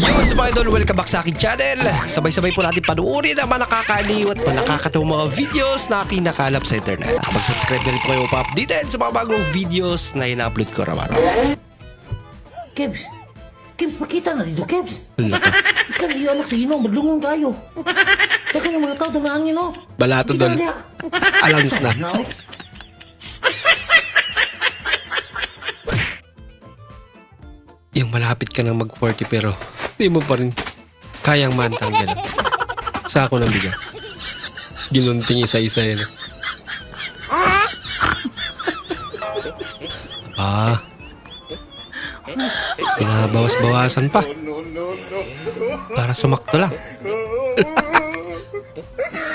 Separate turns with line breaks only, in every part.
Yo, sa mga idol, welcome back sa aking channel. Sabay-sabay po natin panuorin ang mga nakakaliw at mga nakakatawang mga videos na kinakalap sa internet. Mag-subscribe na rin po kayo pa-updated sa mga bagong videos na ina-upload ko araw-araw.
Kebs! Kebs, makita na dito, Kebs!
Wala ka.
Ikaw na yung anak sa ino, madlungon tayo. Teka ng mga tao, damaan nyo, no?
Balato dol. Alams na.
No?
Yung malapit ka nang mag-40 pero hindi mo pa rin kayang mantanggalan. Sako ng bigas. Ginunting isa-isa yan. Pinabawas-bawasan pa. Para sumakto lang.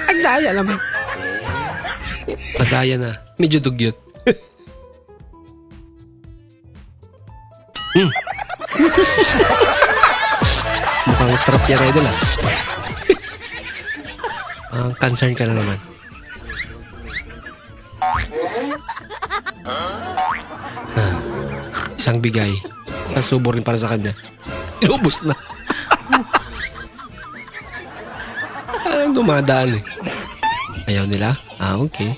Ang daya naman. Madaya na. Medyo dugyot. Mukhang trap yan idol ah. Ang concern ka na naman. Isang bigay. Nasubo rin para sa kanya. Inubos na. Ang dumadaan eh. Ayaw nila? Ah, okay.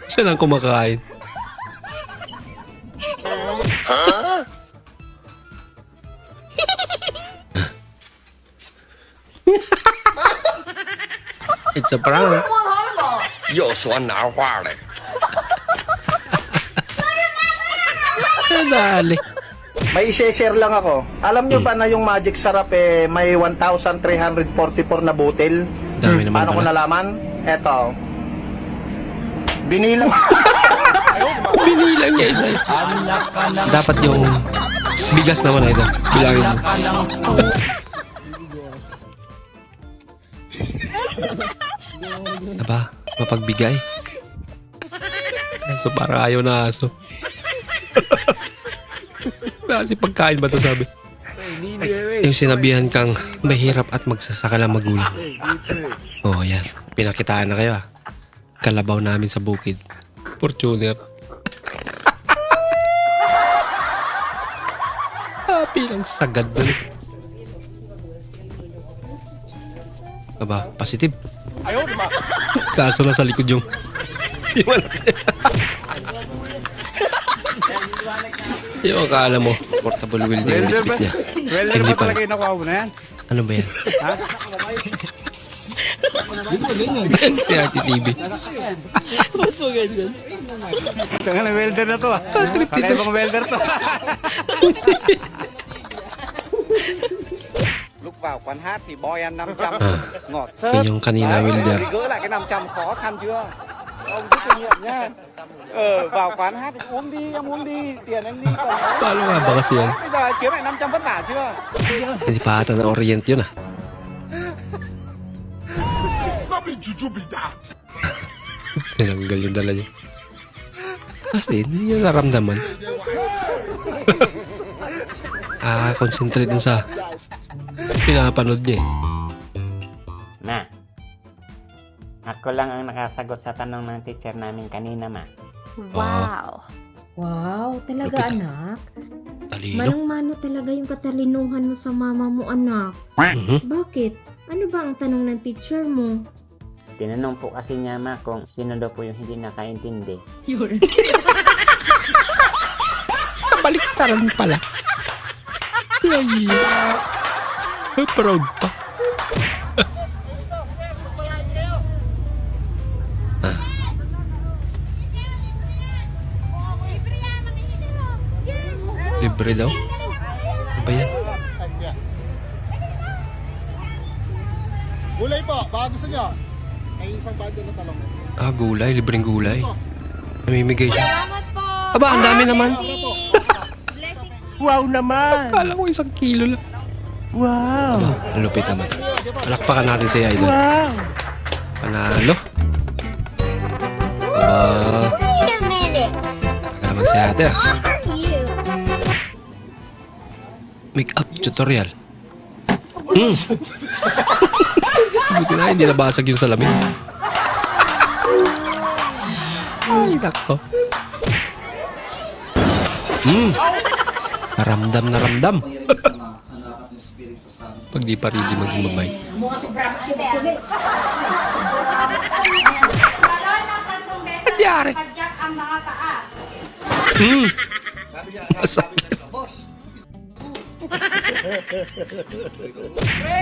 Siya lang kumakain. It's a prank.
又说哪话嘞？
Dali.
May i-share lang ako. Alam nyo ba na yung Magic Sarap may 1,344 na butil?
Dami naman
Paano ko
pala.
nalaman? Eto. Binilang.
Binilang niya isa-isa. Dapat yung bigas naman ay doon. Bilangin mo. Aba, mapagbigay. So parang ayaw na aso. Kasi pagkain ba ito sabi? Yung sinabihan kang mahirap at magsasaka lang magulang. Oh, yan. Pinakitaan na kayo ah. Kalabaw namin sa bukid. Fortuner. Pilang sagad na rin. Aba, positive. Kaso na sa likod yung yung akala mo portable welding yung bitbit niya. Hindi pa. Ano ba yan? Si Ate TV.
Tanga na welder na to ah.
Trip dito.
Ibang welder to.
Lúc vào quán hát thì boy ăn 500
Ah,
ngọt
yun
sớt.
yung kanina welder.
Gỡ lại cái 500 khó khăn chưa? Ông rút kinh nghiệm nhá. Vào quán hát thì uống đi, em uống đi, tiền anh đi còn đó.
Paano nga ba kasi yan?
Bây giờ kiếm lại 500 vất vả chưa?
Hindi pa ata na orient yun ah. Sinanggal yung dala niya. Kasi hindi niya naramdaman. Concentrate dun sa pinapanood niya eh.
Ma, ako lang ang nakasagot sa tanong ng teacher namin kanina, ma.
Wow. Wow, talaga
Lupit.
anak.
Talino.
Manang-mano talaga yung katalinuhan mo sa mama mo, anak.
Mhm.
Bakit? Ano ba ang tanong ng teacher mo?
Tinanong po kasi niya, ma, kung sino daw po yung hindi nakaintindi.
Baliktaran pala. Ay, proud pa. Libre daw? Ano ba yan?
Gulay po, baka gusto nyo. May isang bundle na talong.
Gulay. Libreng gulay. Namimigay siya. Aba, ang dami naman.
Wow naman!
Kala ko 1 kilo lang.
Wow!
Aba, ang lupit naman. Palakpakan natin si Idol.
Wow!
Panalo. Aba,
Wait a minute.
talaga naman si ate ah.
Are you?
Make-up tutorial. Buti na hindi nabasag yung salamin. Ay, nako. Ramdam na ramdam. Pag di pa ready maging babae. Nangyari? Masakit.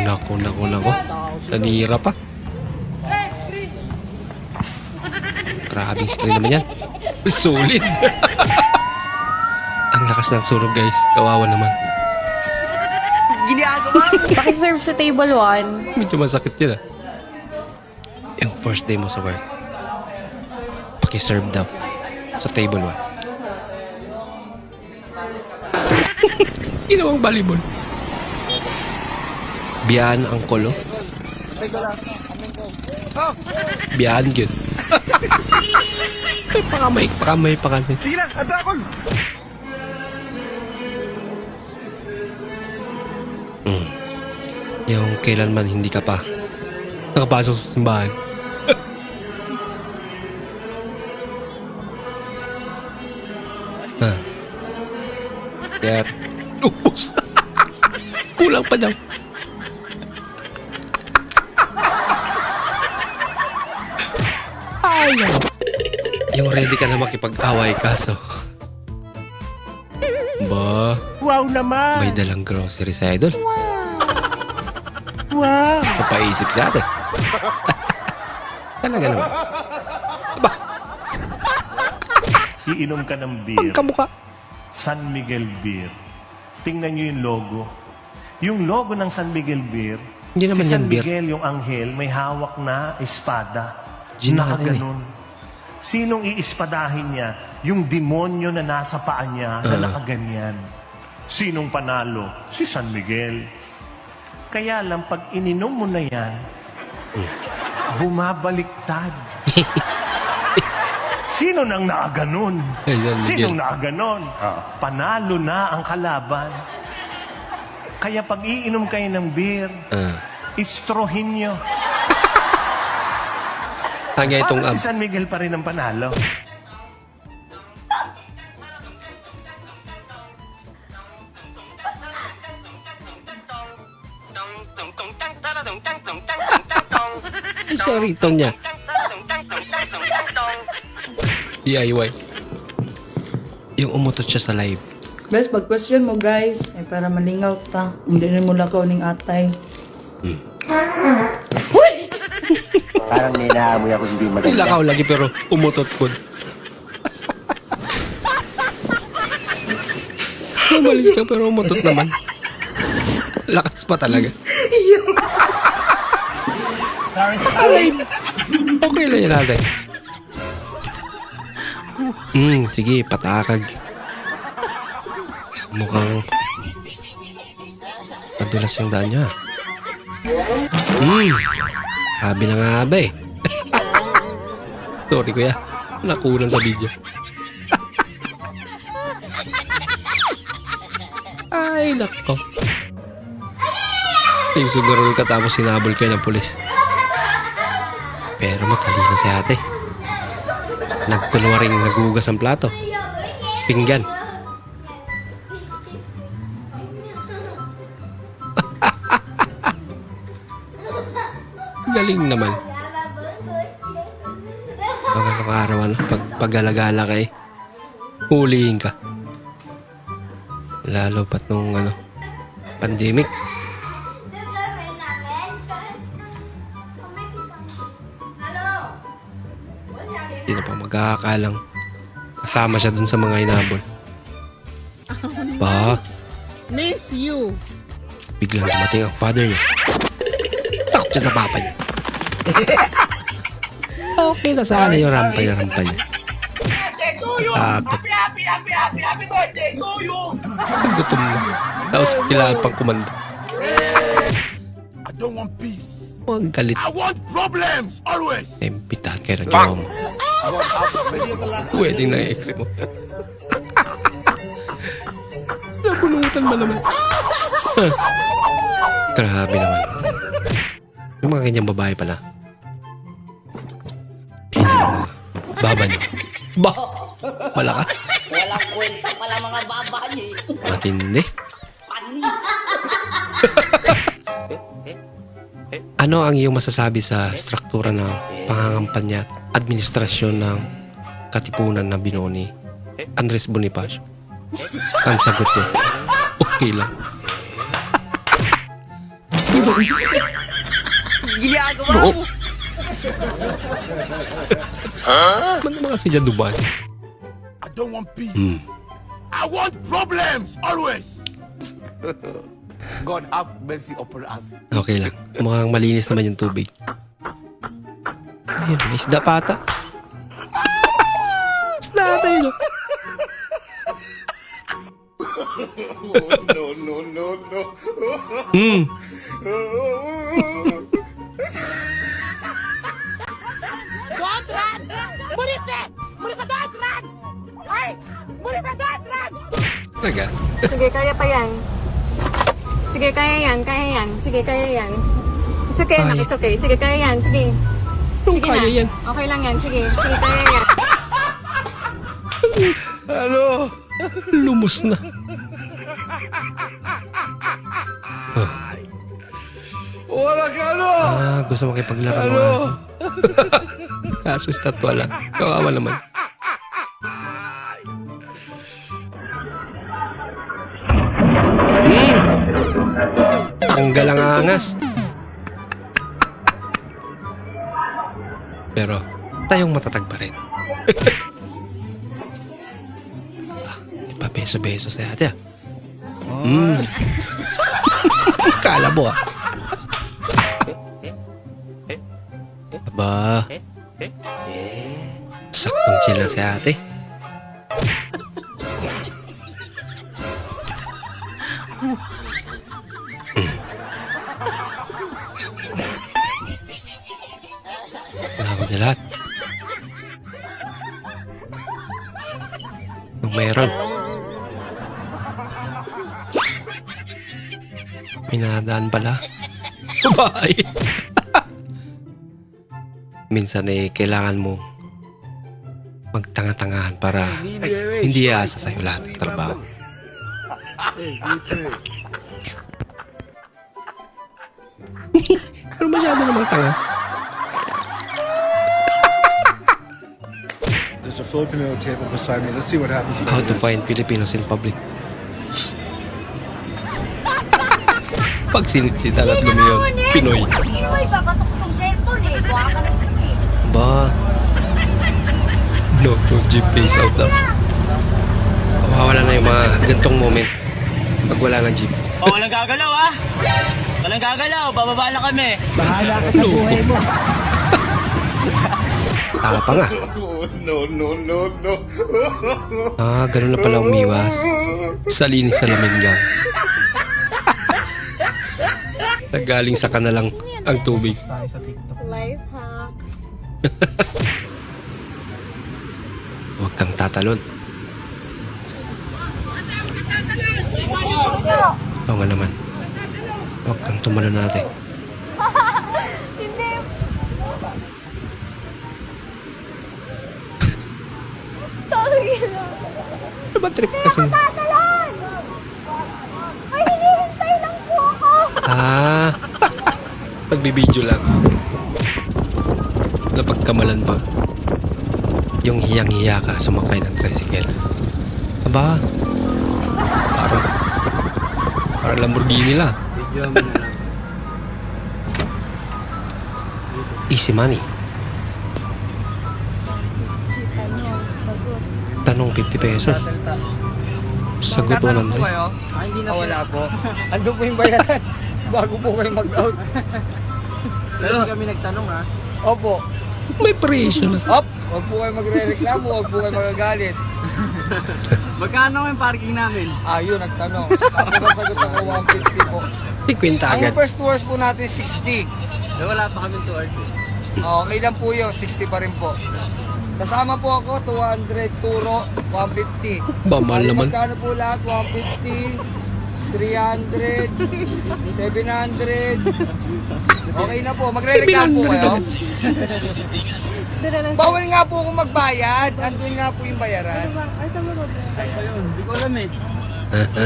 Naku. Nanira pa. Grabing screen naman yan. Solid. Ang lakas ng sunog guys. Kawawa naman.
Pakiserve sa table 1.
Medyo masakit yun ah. Yung first day mo sa work. Pakiserve daw. Sa table 1. Ginawang volleyball. Biyaan ang kolo. Biyaan yun. Ay, pakamay. Sige na, atakon! Yung kailanman hindi ka pa nakapasok sa simbahan. Sir. Upos. Kulang pa daw. Ay, no. Yung ready ka na makipag-away kaso. Ba?
Wow naman!
May dalang grocery sa idol.
Wow!
Napaisip siya ate. Talaga naman. Aba,
Iinom ka ng
ang
beer.
kamukha.
San Miguel Beer. Tingnan nyo yung logo. Yung logo ng San Miguel Beer,
Hindi naman
si
yan
San
beer.
Miguel, yung anghel, may hawak na espada.
Ginaan
Nakaganon. Sinong iispadahin niya? Yung demonyo na nasa paa niya na nakaganyan. Sinong panalo? Si San Miguel. Kaya lang, pag ininom mo na yan, bumabaliktad. Sino nang nakaganon?
Ay, San Miguel.
Sinong nakaganon? Panalo na ang kalaban. Kaya pag iinom kayo ng beer, istrohin nyo.
Hanggang itong
Para si San Miguel pa rin ang panalo.
Ay, siya ritong niya. DIY. Yung umutot siya sa live.
Guys, pag-question mo guys, ay para malingaw ta. Hindi na mula ko ning atay.
Parang ninaamoy ako hindi maganda.
Lakaw lagi pero umutot po. Umalis ka pero umutot naman. Lakas pa talaga. Sorry. Okay lang yan natin. Sige, patakag. Mukhang padulas yung daan niya. Sabi na nga ba eh. Sorry kuya, nakunan sa video. Ay, nako. Yung sugarol ka tapos sinabol kayo ng pulis. Pero matalino si ate. Nagkunwaring nagugas ang plato. Pinggan. Galing naman. Mga araw pag pag-alagala ka eh, hulihin ka. Lalo pat nung pandemic. Hindi na pa magkakakalang kasama siya dun sa mga inabol. Ba?
Miss you.
Biglang dumating ang father niya. Takot siya sa papa niya. Okay na sana yung rampa niya. Takot. Gutom na. Tapos kailangan pang kumanda.
I don't want peace.
Ang galit.
I want problems, always!
Imbitahan kayo ng jowa mo. Wedding na ex mo. Nabunutan ba naman? Grabe naman. Yung mga ganyang babae pala. Yan yung mga baba niyo. Ba? Malakas.
Walang kwenta pala mga baba niyo.
Matindi.
Panis.
Ano ang iyong masasabi sa struktura ng pangangampanya at administrasyon ng Katipunan na binuo ni Andres Bonifacio? Ang sagot niya, okay lang.
Ginagawa mo.
Ano mga siya Dubai?
I don't want peace. I want problems always. God have mercy upon us.
Okay lang. Mukhang malinis naman yung tubig. Ayun, may isda pa ata. Isda ata yun. Oh. Hmm. Talaga?
Sige, kaya pa yan. Sige, kaya yan, kaya yan. Sige, kaya yan. It's okay,
Ay.
nak, it's okay. Sige, kaya yan, sige.
Anong
Sige
kaya
na.
yan?
Okay lang yan, sige. Sige, kaya yan.
Lumos na. Gusto makipaglaro ng aso. Kaso estatwa lang. Kawawa naman. Tanggal ang angas. Pero tayong matatag pa rin. Ipabeso-beso sa ate ah. Kalabo ah. Aba. Saktong chill lang si ate. Nakakot niya lahat. Nung meron. May nadaan pala. Bye! Minsan eh, kailangan mo magtanga-tangahan para hindi aasa sa'yo lahat ng trabaho. Pero masyado namang tanga.
There's a Filipino table beside me. Let's see what happens.
How to find Filipinos in public. Pag sinitsitan at lumiyon, Pinoy.
Ay, kakatok ng cellphone eh. Kuha ka ng
Ba? No, jeep face out daw. Mawawala na yung mga gantong moment pag wala ng jeep.
Oh, walang gagalaw ah. Walang gagalaw, bababa lang kami.
Bahala ka sa buhay mo. Tapa nga. Ganun na pala umiwas. Sa linis sa laminggang. Nagaling sa kanalang ang tubig.
life hack.
Huwag kang tatalon. Oo nga naman. Huwag kang tumalon natin.
Hindi. Sorry lang.
Ano ba trip kasi?
Tatalon! Ay, hinihintay lang po ako.
Pagbibideo lang. Napagkamalan pa. Yung hiyang-hiya ka sumakay ng tricycle. Aba, parang Lamborghini lang. Easy money. Tanong 50 pesos. Sagot 100.
Wala po. Ando po yung bayaran. Bago po kayo mag-out.
Pero kami nagtanong ha.
Opo.
May presyo na.
Up! Huwag po kayo magre-reklamo, huwag po kayo magagalit.
Magkano yung parking namin?
Yun, nagtanong. Ako nasagot ako 150 po.
50 agad.
Ang first tours po natin 60.
Wala pa kami 2 hours eh.
Okay lang po yun, 60 pa rin po. Kasama po ako, 200, turo, 150.
Ba, mahal
Bali,
naman.
magkano po lahat? 150, 300, 700. Okay na po, magre-reklamo po
700
kayo.
agad.
Bawal nga po kung magbayad, andun nga po yung bayaran.
Hindi ko alam eh.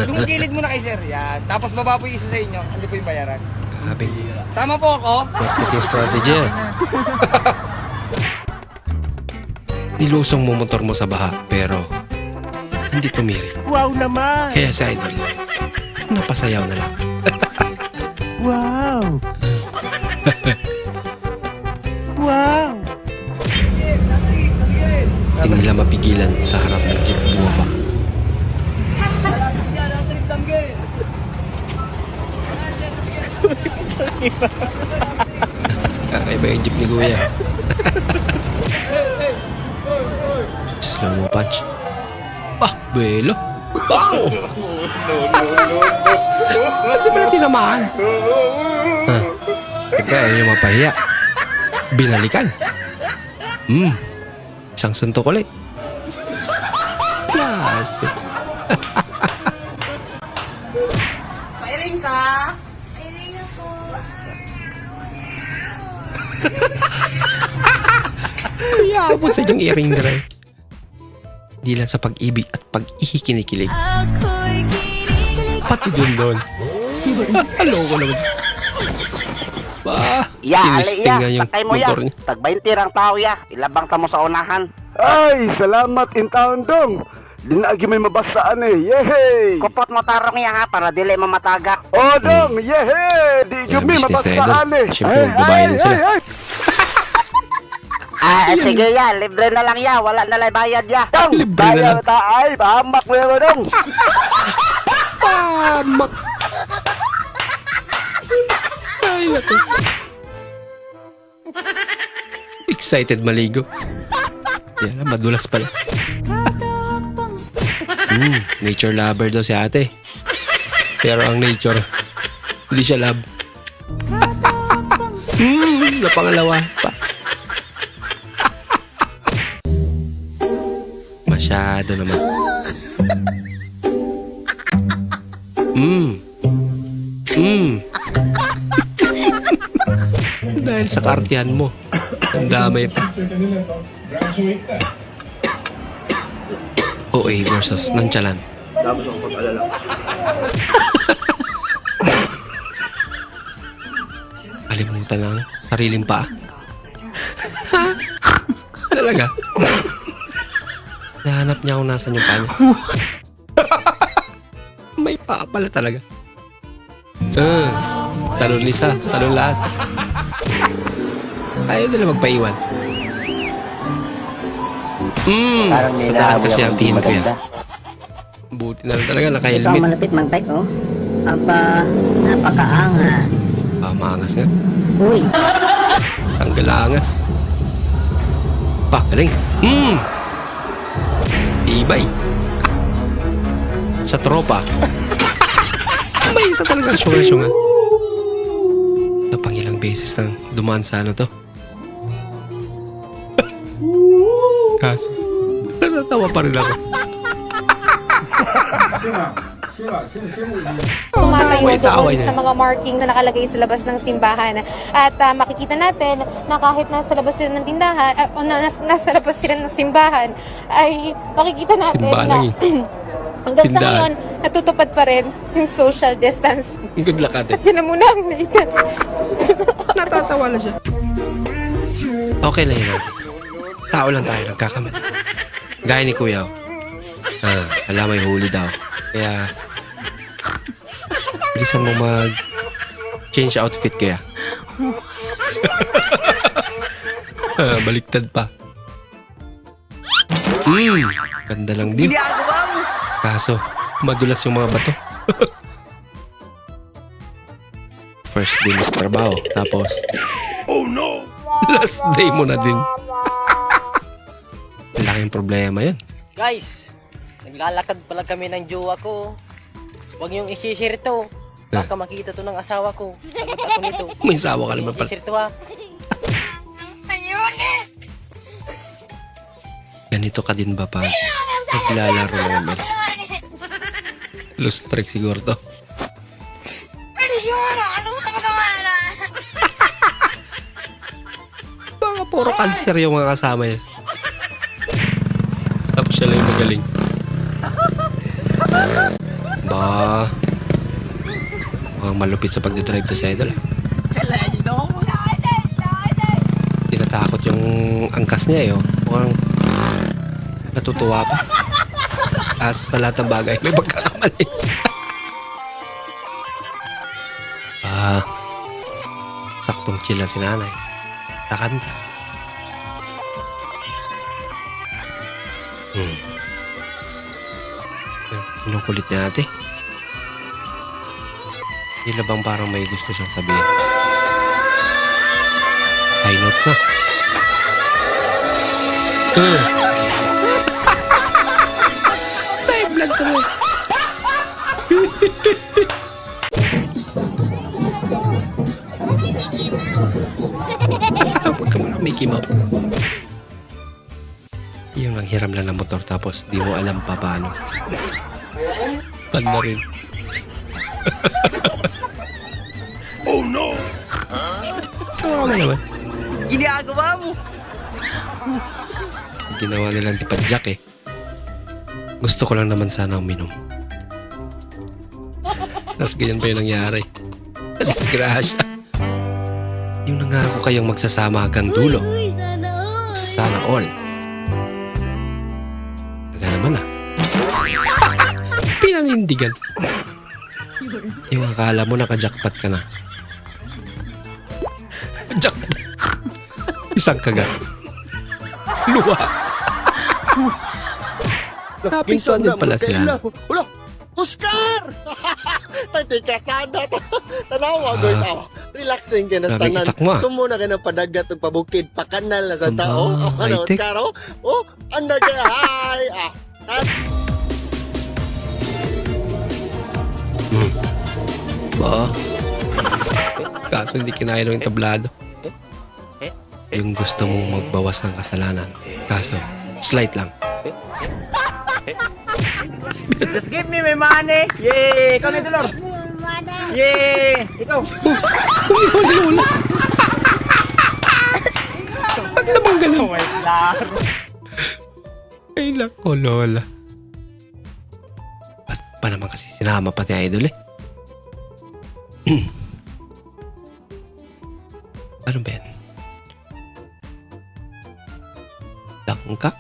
Yung gilid mo na kay sir, yan. Tapos baba po yung isa sa inyo, andun po yung bayaran.
Sabing
Sama po ako.
marketing strategy yan. Nilusong mo motor mo sa baha pero hindi tumirik.
Wow naman!
Kaya sa idol, napasayaw na lang.
Wow! Wow!
Hindi nila mapigilan sa harap ng jeep bumaba. Kakaiba yung jeep ni Kuya. Slow mo punch. Bah, belo. Bang! Hindi pala tinamaan. Teka, yung mapahiya. Binalikan. Isang suntok ulit. Klase.
Pairing ka? Pairing ako.
Kuya, abot sa inyong earring na rin. Di lang sa pag-ibig at pag-ihikinikilig. Pati dun doon. Hello ko naman. Ba, tinisting nga yung motor niya.
Tag 20 rang tao ya. Ilabang ta mo sa unahan.
Ay, salamat in town dong. Dinagi may mabasaan eh. Yehey!
Kupot mo tarong ya ha para dili mamataga.
Oh dong, yehey! Di
Yan,
may
business na
mabasaan
idol.
eh.
Siyempre, babae din sila.
Sige ya, libre na lang ya. Wala na lang bayad ya. Dong,
Libre na lang.
Ta ay, pahamak mo yun dong.
Pamak. Ay, naku. Excited maligo. Yan lang, madulas pala. Nature lover daw si ate. Pero ang nature, hindi siya love. Na pangalawa pa. Masyado naman. Dahil sa kartihan mo, ang damay pa. OA versus nonchalant. Kalimutan lang sariling paa. Ha? Talaga? Nahanap niya kung nasan yung paa niya. May paa pala talaga. Talon isa, talon lahat. Ayaw nila magpaiwan.
Parang
Sa daan
nilaaboy
kasi
ako
ang
hindi
tingin ko yan.
maganda.
Buti na lang talaga
Ikaw
naka-helmet.
malapit magtay oh. Aba, napakaangas.
Maangas nga.
Uy,
Tanggal ang angas. Galing. Ibay. Sa tropa. May isa talagang syunga-syunga. Napangilang beses nang dumaan sa ano to. Kaso, natatawa pa rin ako.
Tumatayo
May tawa
doon
niya.
sa mga marking na nakalagay sa labas ng simbahan. At makikita natin na kahit nasa labas sila ng tindahan, o nasa labas sila ng simbahan, ay makikita natin
Simbahan
na
lang
hanggang sa
Tindahan.
ngayon, natutupad pa rin yung social distance.
Good luck ate.
Yun na muna ang naitas.
Natatawa na siya. Okay lang yun ate. Tao lang tayo, nagkakamali. Gaya ni Kuya. Alam may huli daw. Kaya, bilisan mo mag-change outfit kaya. Baliktad pa. Ganda lang din. Kaso, madulas yung mga bato. First day mo sa trabaho. Tapos, oh no! Last day mo na din. Laking problema yan.
Guys, naglalakad pala kami ng jowa ko. Huwag niyong isi-share to. Baka makita to ng asawa ko. Sagot ako nito.
May sawa ka naman pala.
I-share to ha.
Ganito ka din ba pa? Naglalaro ng ML. Lost track siguro to. Baka puro cancer yung mga kasama niya. Tapos siya lang yung magaling. Ba, mukhang malupit sa pagdadrive to si Idol. Tinatakot yung angkas niya eh. Oh. Mukhang natutuwa pa. Kaso sa lahat ng bagay, may pagkakamali. Saktong chill lang si nanay. Takanta. Kinukulit ni ate. Tila bang parang may gusto siyang sabihin. High note na. Live vlog ka mo. Huwag ka muna Mickey Mouse. Yung ang hiram lang ng motor tapos di mo alam pa paano. Panda rin.
Oh no!
Kawawa naman.
Ginagawa mo.
Ginawa nilang tipadyak eh. Gusto ko lang naman sana uminom. Tapos ganyan pa yung nangyari. Disgrasya. Yung nangako kayong magsasama hanggang dulo. Sana all. Taga naman ah. Pinanindigan. Yung akala mo naka-jackpot ka na. Jackpot. Isang kagat. Luwa. Napintuan din pala sila.
Ulo! Oscar! Tati ka sana. Tanawa, guys. Relaxing ka na
Grabe,
tanan.
itak mo, ah.
Sumo na ka ng padagat ng pabukid. Pakanal na sa
Aba,
tao. Ano,
high-tech.
Oscar? Oh, under ka. Hi!
Ba? Kaso hindi kinaya ng tablado. Yung gusto mong magbawas ng kasalanan. Kaso, slight lang.
Just give me my money. Yay! Ikaw na, Dolor. Yay! Ikaw.
Lola. Ba't naman ganun?
Oh, wait lang.
Ay lako, Lola. Ba't pa naman kasi sinama pati idol eh? Ano ba yan? Langka?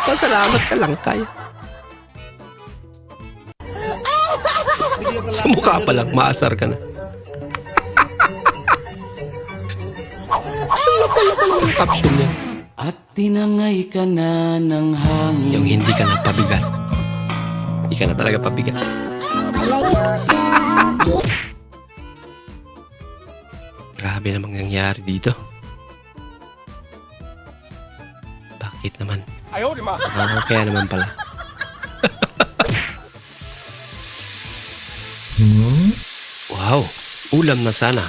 Pasalamat ka lang kaya. Sa mukha pa lang, maasar ka na. Loko-loko lang ang caption niya.
At tinangay ka na ng hangin.
Yung hindi ka na pabigat. Hindi ka na talaga pabigat. Grabe namang nangyari dito. Bakit naman?
Ayaw, di ma.
Kaya naman pala. Wow, ulam na sana.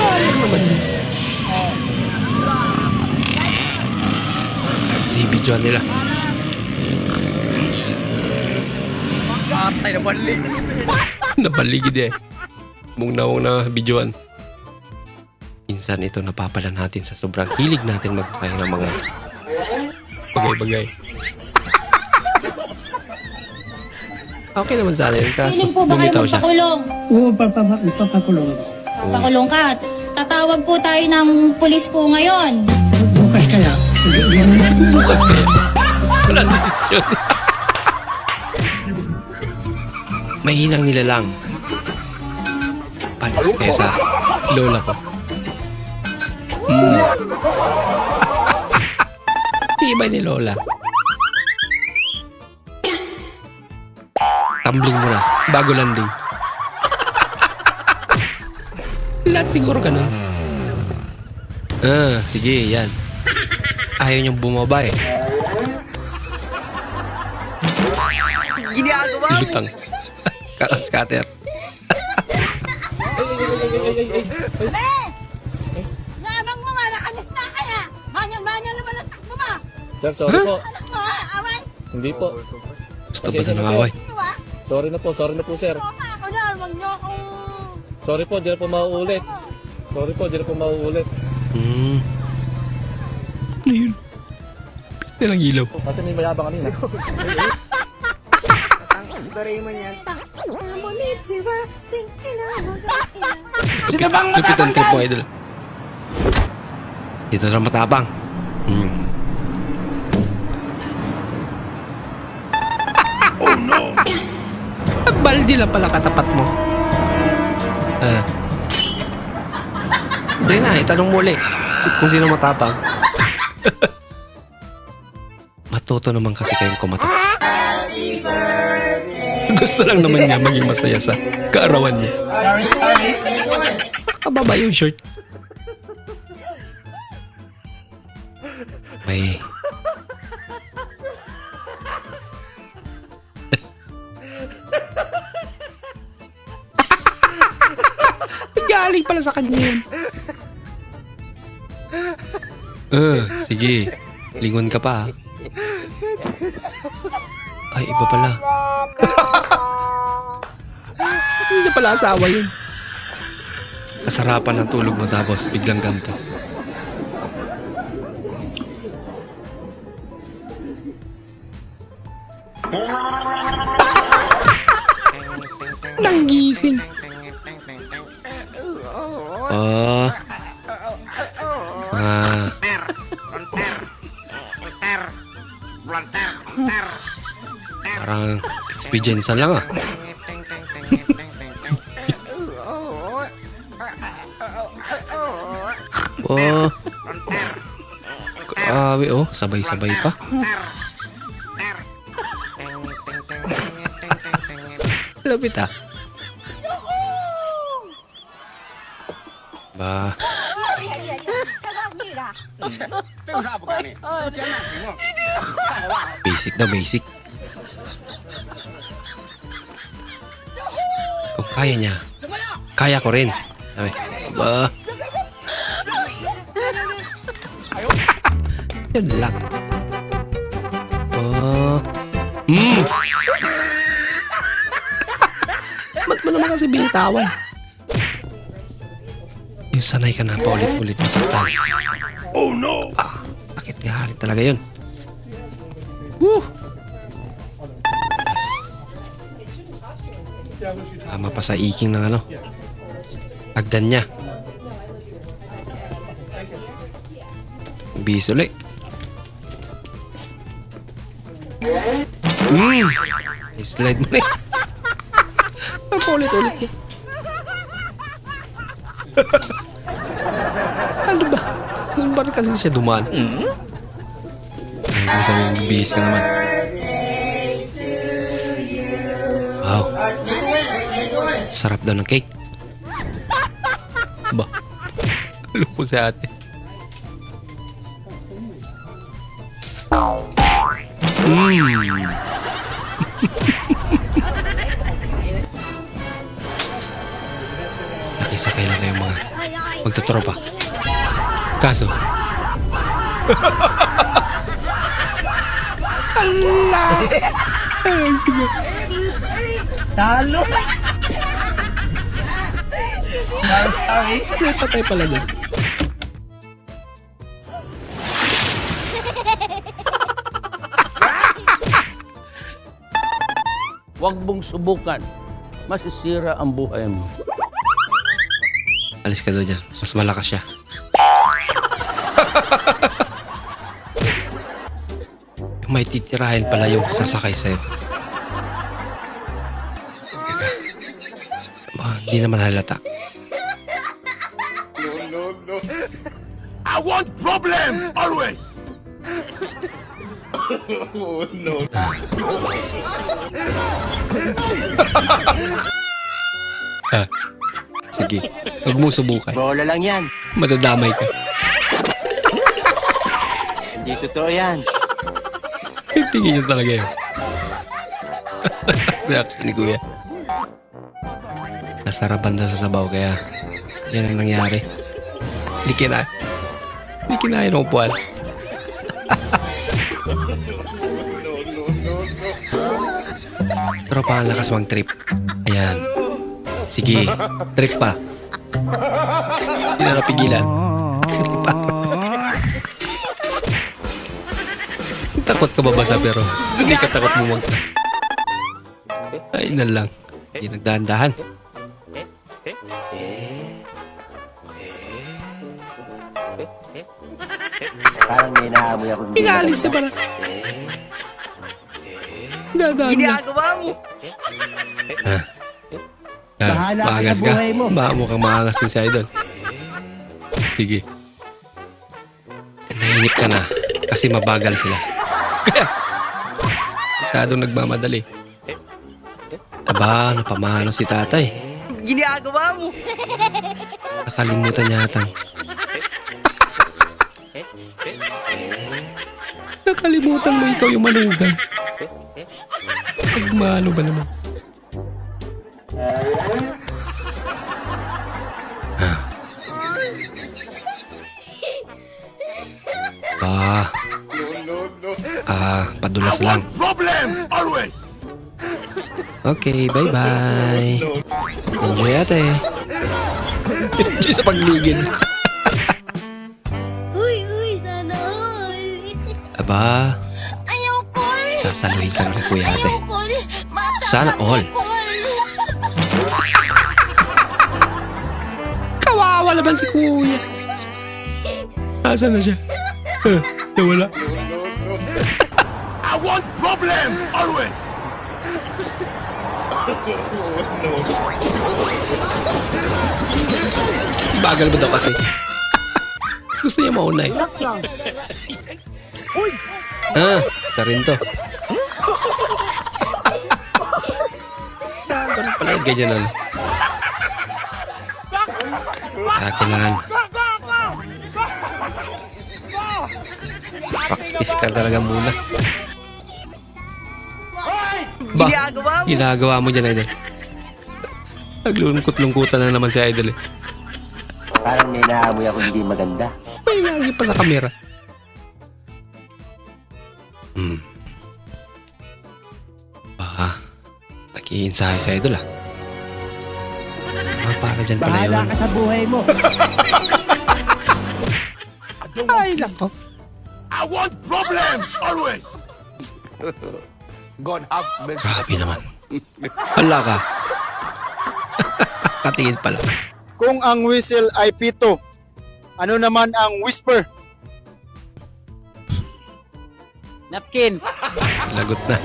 Ayaw naman din. Binibidyoan nila.
Patay na balik.
Nabaligid eh. Mung na bidyoan. Minsan ito napapala natin sa sobrang hilig natin mag-try ng mga bagay-bagay. Okay naman sana yun. Kaso,
Piling po ba kayo
bumitaw siya.
magpakulong?
Oo, papakulong ako.
Papakulong ka. Tatawag po tayo ng pulis po ngayon.
Bukas kaya.
Bukas kaya. Wala desisyon. Mahinang nilalang. Panis kaya sa lola ko. Iba ni lola. Tumbling muna, bago landing. Lahat siguro ganun. Sige, yan. Ayaw niyong bumaba eh.
Ginagawa mo.
Lutang. Scatter.
Nabang mo nga, nakanita kaya! Manyan naman ang takbo mo!
Sir, sorry po.
Anak mo ha, away!
Hindi po.
Gusto ba ito ng away?
Ito ha?
Sorry na po, sir.
Ako yan, wag niyo akong...
Sorry po, di na po mauulit. Sorry po, di na po mauulit.
Ano yun? Yan ang ilaw.
Kasi may mayabang kanina.
Lupit ang trip mo, idol. Dito na matapang. Oh no! Baldi lang pala katapat mo. Hindi na, itanong mo ulit kung sino matapang. Matuto naman kasi kayong kumatak. Gusto lang naman niya maging masaya sa kaarawan niya.
Sorry.
Kababa yung shirt. May... Galing pala sa kanya yun. Sige. Lingon ka pa. Ay, iba pala. Hindi niya pala asawa yun. Kasarapan ng tulog mo tapos biglang ganto. Nanggising. Parang experience lang ah. Sabay-sabay pa. Lapit ah. Ba. Basic na basic. Kung kaya niya, kaya ko rin. Ba. Yan lang. Ba't mo naman kasi binitawan? Yung sanay ka na paulit-ulit masaktan. Oh no! Sakit nga halit talaga yun. Woo! Tama pa sa iking ng agdan niya. Bisuli. Slide mo na eh. Paulit-ulit niya. Ano ba? Ano ba kasi siya dumaan? Ay, kung sabi yung bihis ka naman. Wow. Sarap daw ng cake. Ba? Alam ko si ate. Nakisakay lang kayong mga magtutropa. Kaso Allah! Ay, sige.
Talo! Sorry.
May patay pala dyan.
Huwag mong subukan. Masisira ang buhay mo.
Alis ka daw dyan. Mas malakas siya. May titirahin pala yung sasakay sa'yo. Teka. Hindi naman halata.
No. I want problems always. Oh no.
Sige. Huwag mo subukan.
Bola lang yan.
Madadamay ka.
Hindi totoo yan.
Tingin niyo talaga yun. Reaction ni Kuya. Nasarapan daw sa sabaw kaya yan ang nangyari. Hindi kinaya ng upuan. Pero parang lakas mang trip. Ayan. Sige, trip pa. Hindi na napigilan. Trip pa. takot ka babasa pero hindi ka takot bumagsak. Ay na lang. Hindi nagdahan-dahan.
Parang may naamoy ako hindi
Pinalis ka
maganda.
para. Dadaan na.
Bahala ka sa
Maangas ka.
buhay mo.
Mukhang maangas din si Idol. Sige. Nainip ka na kasi mabagal sila. Kaya masyadong nagmamadali. Aba, napamano si tatay.
Ginagawa mo.
Nakalimutan yata. Nakalimutan mo ikaw yung manugang. Pagmano ba naman? Padulas lang.
Problems always.
Okay, bye-bye. Enjoy ate. Enjoy sa pagligid.
Uy, sana all.
Aba,
Ayoko.
sasaluhin ka ng kuya ate.
Ayoko.
Sana all. Kawawa naman si kuya. Asan na siya? Nawala.
I want problems always.
Bagal ba daw kasi? Gusto niya mauna eh. Isa rin to. Ganun pala yung ganyan nun. Kailangan. Practice ka talaga muna. Ba, ginagawa mo dyan, Idol. Naglulungkot-lungkutan na naman si Idol eh.
Parang may naamoy ako hindi maganda.
May lagi pa sa kamera. Nag-i-insahe si Idol ah. Para dyan pala yun.
Bahala ka sa buhay mo.
Ay, lako.
I want problems always. God have mercy.
Grabe naman. Hala ka. Katingin pala.
Kung ang whistle ay pito, ano naman ang whisper?
Napkin.
Lagot na.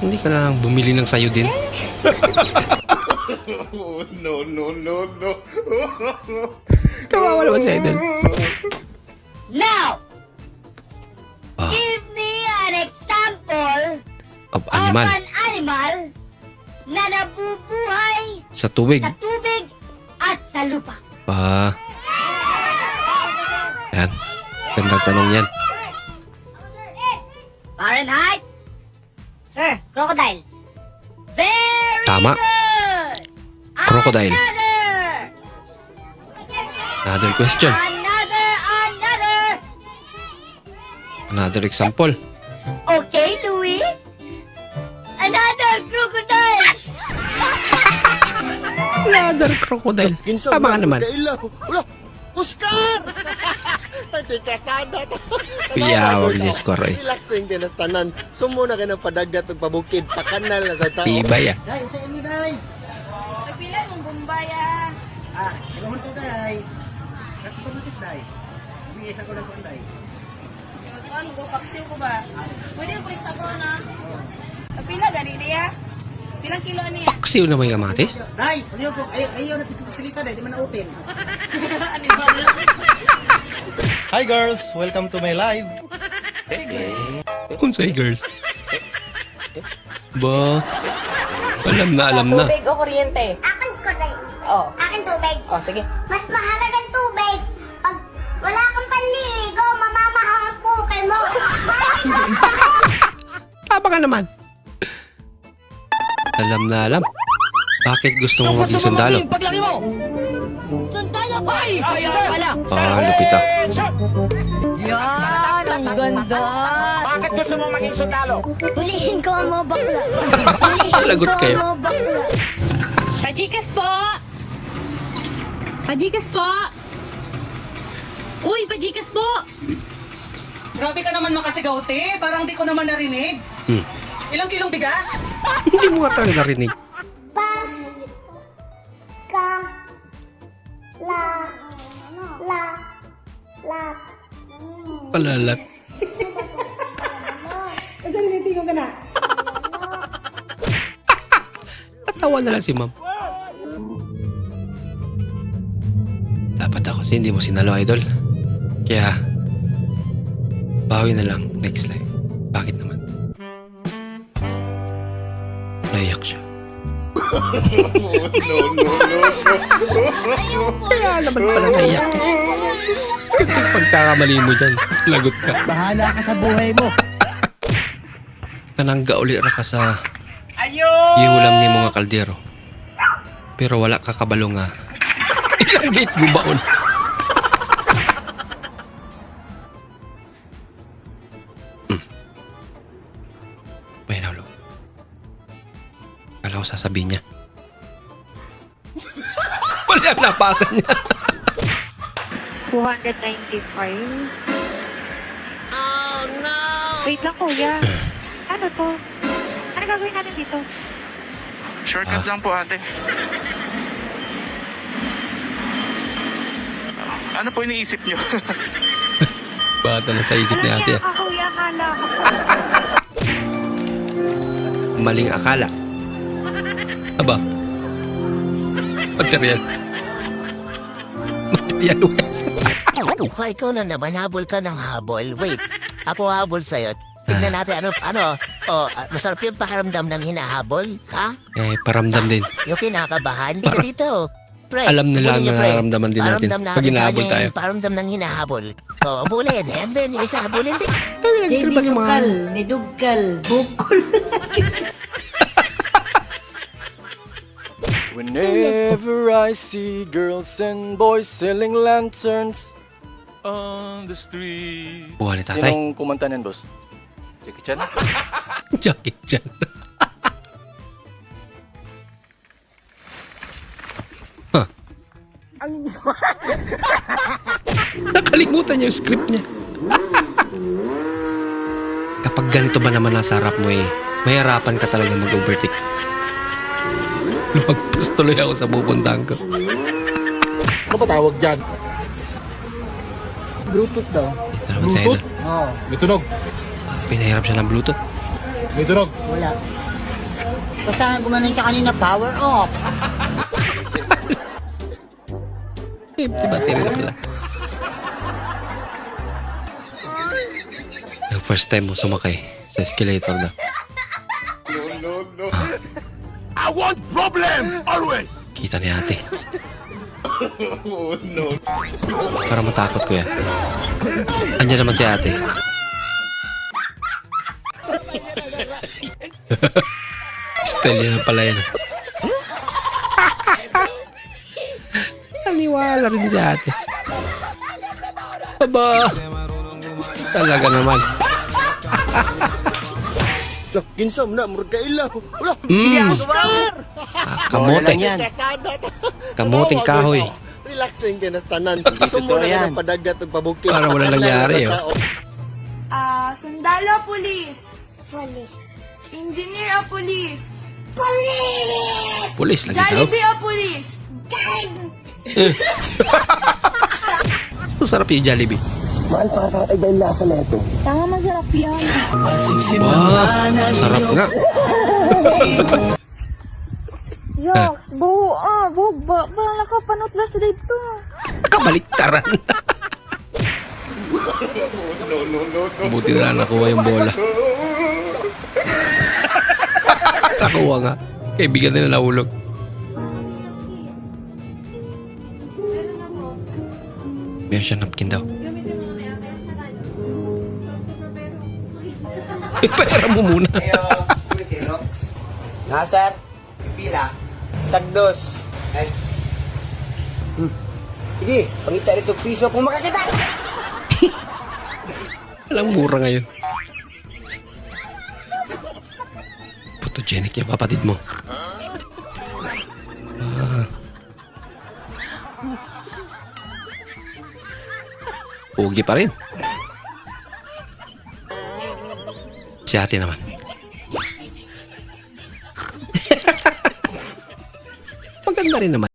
Hindi ka lang bumili ng sayo din.
No.
Kawawa naman si Idol.
Now, give me an example
Of animal.
of an animal na nabubuhay
Sa tubig.
sa tubig at sa lupa.
Yan. Gandang tanong yan.
Fahrenheit? Sir, crocodile. Very
Tama.
good.
Crocodile. Another question. Another example.
Okay, Louis. Another crocodile.
Another crocodile. Tama ka naman.
Wala, Oscar! Tati ka sana.
Piyawag niya score eh.
Relaxing din ang tanan. Sumuna ka ng padagat at pabukid. Pakanal na sa tao.
Tibay ah.
Dai, sa inyo, Dai. Nagpila mong gumbay, ah.
Nagahon ko day. Nagtumatis day. Bigay sa ko ng day.
Magkaan mo, paksiw ko ba? Pwede mo prisa ko na. Nagpila, gani niya. Pilang kilo niya?
Paksiw na may kamatis?
Day, ano ko? Ayaw na pisilita day, di man nautin.
Hi girls, welcome to my live.
Unsay girls? Ba? Alam na.
Tubig o kuryente?
Akin ko, Dai.
Oh.
Akin tubig.
Oh, sige.
Mas mahalagang tubig. Pag wala kang panliligo, mamamahal ang puke mo.
Tama ka naman. Alam. Bakit gusto mo maging sundalo?
Paglaki mo! Sundalo ko! Ay, kaya pala!
Lupit ah.
Yan, ang ganda! Bakit gusto mo maging sundalo? Hulihin ko ang mga bakla.
Lagot kayo.
Pajikas po! Pajikas po! Uy, pajikas po!
Grabe ka naman makasigaw, te. Parang di ko naman narinig. Ilang kilong bigas?
Hindi mo nga talaga narinig. Palalat. Natawa na lang si ma'am. Dapat ako kasi hindi mo sinalo, idol. Kaya, bawi na lang next life. Bakit naman? Naiyak siya. Kaya naman pala naiyak. Kasi pagkakamali mo dyan, lagot ka.
Bahala ka sa buhay mo.
Nanangga uli ra ka sa gihulam ni mga kaldero. Pero wala ka kabalo nga. Ilang gate gubaon. Pahinawlo. Kala ko sasabihin niya. Wala ang napakan niya.
295. Oh no! Wait lang kuya. Ano to? Ano gagawin natin dito?
Shortcut lang po, ate. Ano po iniisip nyo?
Bata na sa isip ni ate.
Kuya, akala ko.
Maling akala. Aba. Material. Material wave.
Kung ikaw na naman, habol ka ng habol. Wait, ako habol sa'yo. Tignan natin masarap yung pakiramdam ng hinahabol, ha?
Eh, paramdam din.
Yung kinakabahan, hindi ka dito. Pre,
Alam nila
bulin
ang
niyo, pre.
nararamdaman din natin pag hinahabol tayo.
Paramdam ng hinahabol. O, bulin. And then, yung isa, bulin din.
Hindi sukal, nidugkal, bukol.
Whenever I see girls and boys selling lanterns on the street.
Buha ni tatay.
Sinong kumanta niyan, boss? Jackie Chan?
Jackie Chan. Huh. Nakalimutan niya yung script niya. Kapag ganito ba naman nasa harap mo may harapan ka talaga mag-overtake. Lumagpas tuloy ako sa pupuntahan ko.
Ano ba tawag dyan?
Bluetooth daw.
Ito naman sa idol.
Oo.
May tunog.
Pinahirap siya ng Bluetooth.
May tunog.
Wala. Basta gumanon ka kanina, power off.
Si battery na pala. Yung first time mo sumakay sa escalator na.
I want problems always.
Kita ni ate. Para matakot ko yan. Andiyan naman si ate. Style yan pala yan. Naniwala rin si ate. Aba. Talaga naman.
Loh, ginsam na, murag ka ilaw. Wala,
Oscar!
Kamote. Kamoting kahoy.
Relaxing ka na tanan. Sumo na ka ng padagat at pabukit.
Para wala nangyari,
Sundalo, pulis. Pulis. Engineer o pulis. Pulis.
Pulis lagi daw.
Jollibee o pulis.
Masarap yung Jollibee.
Mahal pa ka ay dahil lasa na ito.
Tanga masarap yan.
Wow, sarap nga.
Yoks, parang nakapanutlas na dito.
Nakabaliktaran. Buti na lang nakuha yung bola. Nakuha nga. Kaibigan nila nahulog. Meron siya napkin daw. Ipahira mo muna.
Sir. Pila. Tagdos. Ay. Sige, pangita rito piso kung makakita.
Walang mura ngayon. Puto Photogenic yung kapatid mo. Pugi pa rin. Si ate naman. Maganda rin naman.